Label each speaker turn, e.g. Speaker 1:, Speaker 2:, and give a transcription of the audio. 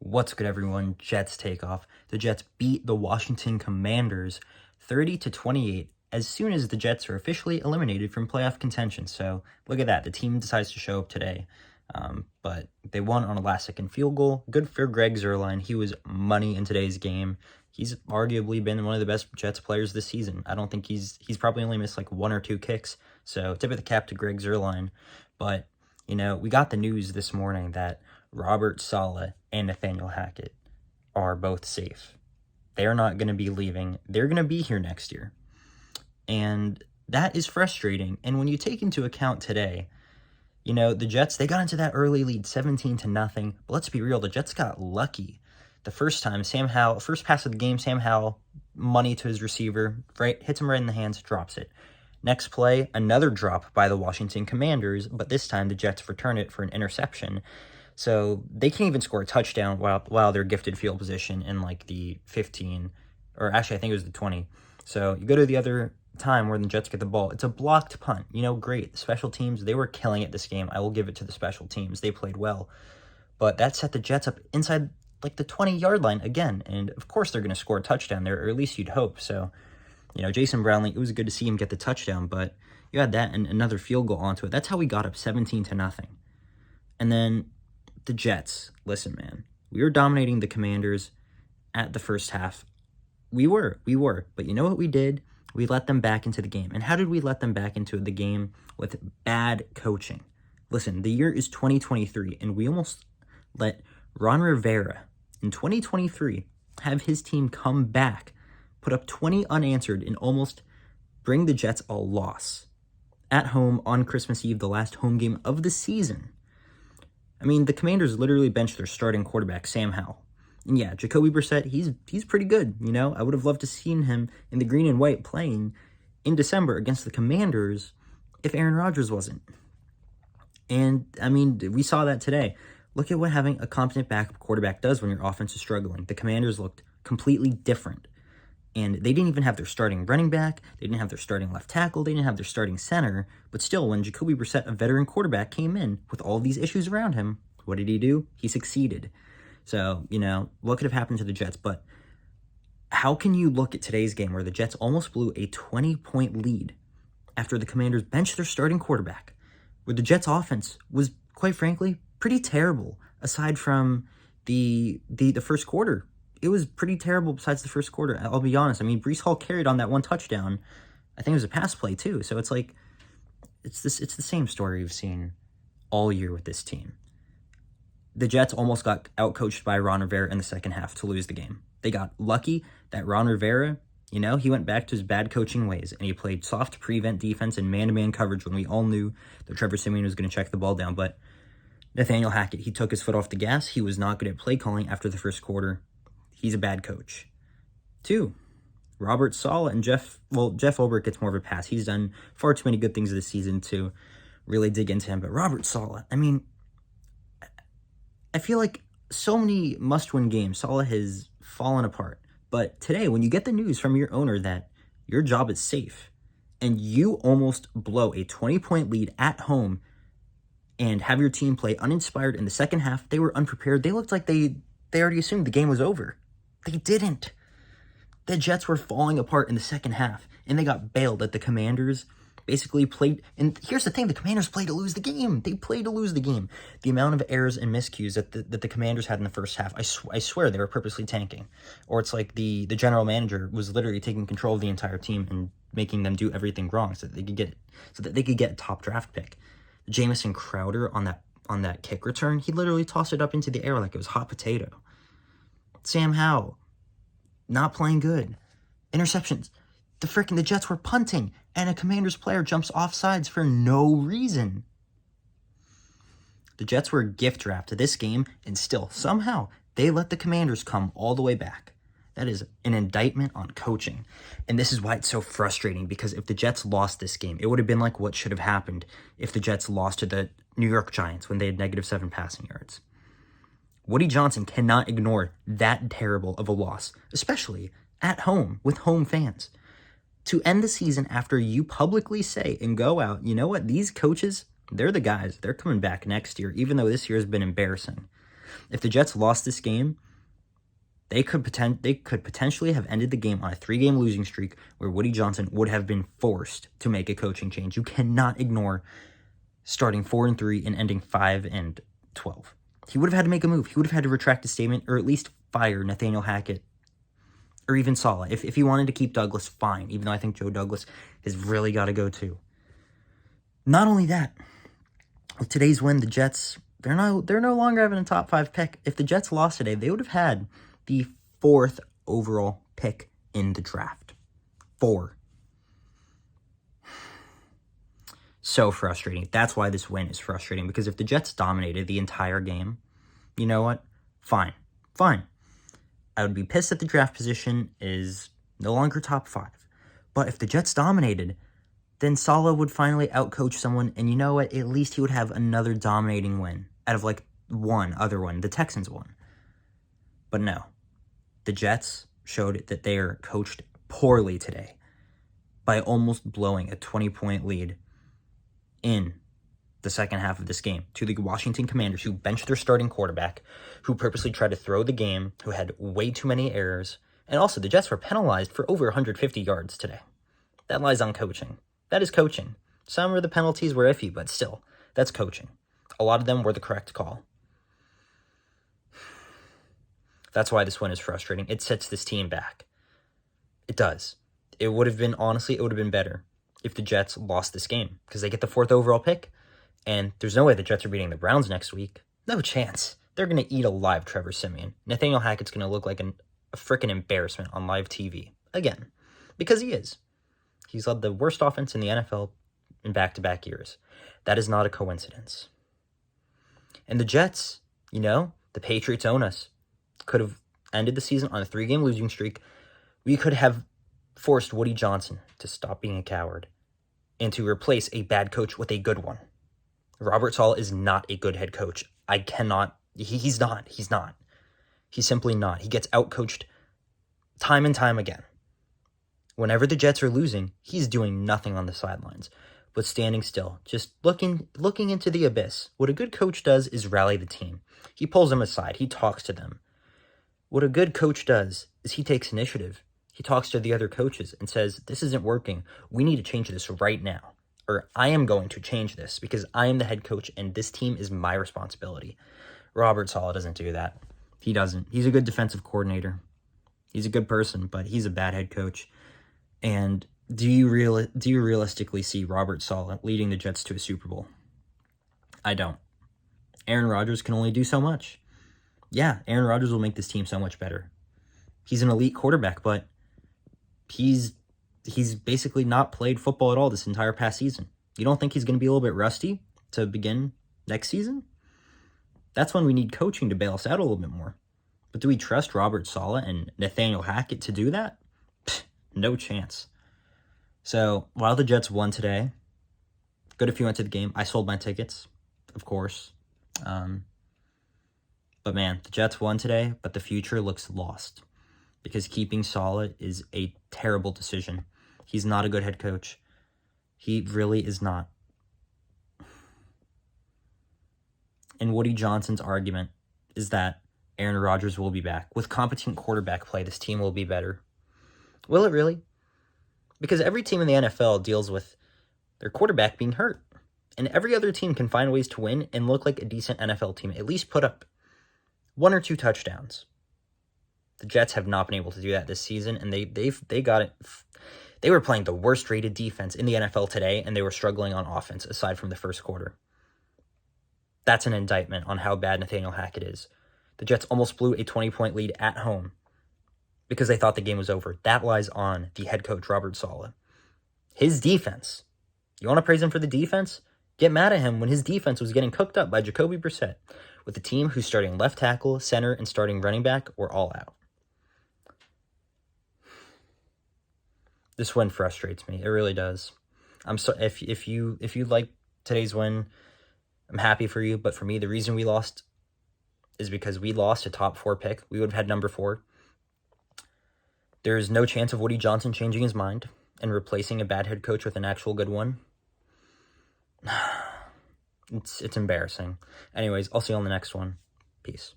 Speaker 1: What's good, everyone? Jets take off. The Jets beat the Washington Commanders 30-28 as soon as the Jets are officially eliminated from playoff contention. So look at that. The team decides to show up today. But they won on a last-second field goal. Good for Greg Zurlein. He was money in today's game. He's arguably been one of the best Jets players this season. I don't think he's probably only missed like one or two kicks. So tip of the cap to Greg Zurlein. But, we got the news this morning that Robert Saleh and Nathaniel Hackett are both safe. They're not going to be leaving. They're going to be here next year. And that is frustrating. And when you take into account today, the Jets, they got into that early lead 17-0. But let's be real, the Jets got lucky. The first time, Sam Howell, first pass of the game, Sam Howell, money to his receiver, right, hits him right in the hands, drops it. Next play, another drop by the Washington Commanders, but this time the Jets return it for an interception. So they can't even score a touchdown while they're gifted field position in like the 15, or actually I think it was the 20. So you go to the other time where the Jets get the ball. It's a blocked punt. Great. The special teams, they were killing it this game. I will give it to the special teams. They played well. But that set the Jets up inside like the 20-yard line again. And of course they're going to score a touchdown there, or at least you'd hope. So, Jason Brownlee, it was good to see him get the touchdown, but you had that and another field goal onto it. That's how we got up 17-0. And then the Jets, listen, man, we were dominating the Commanders at the first half. We were. But you know what we did? We let them back into the game. And how did we let them back into the game? With bad coaching. Listen, the year is 2023, and we almost let Ron Rivera in 2023 have his team come back, put up 20 unanswered, and almost bring the Jets a loss at home on Christmas Eve, the last home game of the season. I mean, the Commanders literally benched their starting quarterback, Sam Howell. And yeah, Jacoby Brissett, he's pretty good, I would have loved to seen him in the green and white playing in December against the Commanders if Aaron Rodgers wasn't. And, I mean, we saw that today. Look at what having a competent backup quarterback does when your offense is struggling. The Commanders looked completely different. And they didn't even have their starting running back. They didn't have their starting left tackle. They didn't have their starting center. But still, when Jacoby Brissett, a veteran quarterback, came in with all these issues around him, what did he do? He succeeded. So, what could have happened to the Jets? But how can you look at today's game where the Jets almost blew a 20-point lead after the Commanders benched their starting quarterback, where the Jets' offense was, quite frankly, pretty terrible, aside from the first quarter? It was pretty terrible besides the first quarter. I'll be honest. I mean, Breece Hall carried on that one touchdown. I think it was a pass play, too. So it's like, it's the same story we've seen all year with this team. The Jets almost got outcoached by Ron Rivera in the second half to lose the game. They got lucky that Ron Rivera, he went back to his bad coaching ways, and he played soft prevent defense and man-to-man coverage when we all knew that Trevor Siemian was going to check the ball down. But Nathaniel Hackett, he took his foot off the gas. He was not good at play calling after the first quarter. He's a bad coach. 2, Robert Saleh and Jeff Ulbrich gets more of a pass. He's done far too many good things this season to really dig into him. But Robert Saleh, I mean, I feel like so many must-win games, Saleh has fallen apart. But today, when you get the news from your owner that your job is safe, and you almost blow a 20-point lead at home and have your team play uninspired in the second half, they were unprepared. They looked like they already assumed the game was over. They didn't. The Jets were falling apart in the second half, and they got bailed at the Commanders. Basically played, and here's the thing, the Commanders played to lose the game. They played to lose the game. The amount of errors and miscues that the Commanders had in the first half, I swear they were purposely tanking. Or it's like the general manager was literally taking control of the entire team and making them do everything wrong so that they could get a top draft pick. Jamison Crowder on that kick return, he literally tossed it up into the air like it was hot potato. Sam Howell, not playing good. Interceptions. The Jets were punting, and a Commanders player jumps off sides for no reason. The Jets were gift wrapped to this game, and still, somehow, they let the Commanders come all the way back. That is an indictment on coaching. And this is why it's so frustrating, because if the Jets lost this game, it would have been like what should have happened if the Jets lost to the New York Giants when they had -7 passing yards. Woody Johnson cannot ignore that terrible of a loss, especially at home with home fans. To end the season after you publicly say and go out, you know what, these coaches, they're the guys. They're coming back next year, even though this year has been embarrassing. If the Jets lost this game, they could potentially have ended the game on a 3-game losing streak where Woody Johnson would have been forced to make a coaching change. You cannot ignore starting 4-3 and ending 5-12. He would have had to make a move. He would have had to retract his statement or at least fire Nathaniel Hackett or even Saleh. If he wanted to keep Douglas, fine, even though I think Joe Douglas has really got to go too. Not only that, with today's win, the Jets, they're no longer having a top 5 pick. If the Jets lost today, they would have had the 4th overall pick in the draft. 4. So frustrating. That's why this win is frustrating, because if the Jets dominated the entire game, you know what? Fine. I would be pissed that the draft position is no longer top 5. But if the Jets dominated, then Saleh would finally outcoach someone, and you know what? At least he would have another dominating win out of one other one. The Texans won. But no. The Jets showed that they are coached poorly today by almost blowing a 20-point lead in the second half of this game to the Washington Commanders, who benched their starting quarterback, who purposely tried to throw the game, who had way too many errors. And also, the Jets were penalized for over 150 yards today. That lies on coaching. That is coaching. Some of the penalties were iffy, but still, that's coaching. A lot of them were the correct call. That's why this win is frustrating. It sets this team back. It does. It would have been better if the Jets lost this game, because they get the 4th overall pick, and there's no way the Jets are beating the Browns next week. No chance. They're going to eat alive Trevor Siemian. Nathaniel Hackett's going to look like a freaking embarrassment on live TV. Again. Because he is. He's led the worst offense in the NFL in back-to-back years. That is not a coincidence. And the Jets, the Patriots own us. Could have ended the season on a 3-game losing streak. We could have forced Woody Johnson to stop being a coward and to replace a bad coach with a good one. Robert Saleh is not a good head coach. He's not. He's simply not. He gets outcoached time and time again. Whenever the Jets are losing, he's doing nothing on the sidelines, but standing still, just looking into the abyss. What a good coach does is rally the team. He pulls them aside. He talks to them. What a good coach does is he takes initiative. He talks to the other coaches and says, this isn't working. We need to change this right now. Or I am going to change this because I am the head coach and this team is my responsibility. Robert Saleh doesn't do that. He doesn't. He's a good defensive coordinator. He's a good person, but he's a bad head coach. And do you realistically see Robert Saleh leading the Jets to a Super Bowl? I don't. Aaron Rodgers can only do so much. Yeah, Aaron Rodgers will make this team so much better. He's an elite quarterback, but he's basically not played football at all this entire past season. You don't think he's going to be a little bit rusty to begin next season? That's when we need coaching to bail us out a little bit more. But do we trust Robert Saleh and Nathaniel Hackett to do that? Pfft, no chance. So, while the Jets won today, good if you went to the game. I sold my tickets, of course. But man, the Jets won today, but the future looks lost. Because keeping Saleh is a terrible decision. He's not a good head coach. He really is not. And Woody Johnson's argument is that Aaron Rodgers will be back. With competent quarterback play, this team will be better. Will it really? Because every team in the NFL deals with their quarterback being hurt. And every other team can find ways to win and look like a decent NFL team. At least put up 1 or 2 touchdowns. The Jets have not been able to do that this season, and they got it. They were playing the worst rated defense in the NFL today, and they were struggling on offense aside from the first quarter. That's an indictment on how bad Nathaniel Hackett is. The Jets almost blew a 20-point lead at home because they thought the game was over. That lies on the head coach, Robert Saleh. His defense. You want to praise him for the defense? Get mad at him when his defense was getting cooked up by Jacoby Brissett, with the team who's starting left tackle, center, and starting running back were all out. This win frustrates me. It really does. I'm so if you like today's win, I'm happy for you. But for me, the reason we lost is because we lost a top 4 pick. We would have had number 4. There's no chance of Woody Johnson changing his mind and replacing a bad head coach with an actual good one. It's embarrassing. Anyways, I'll see you on the next one. Peace.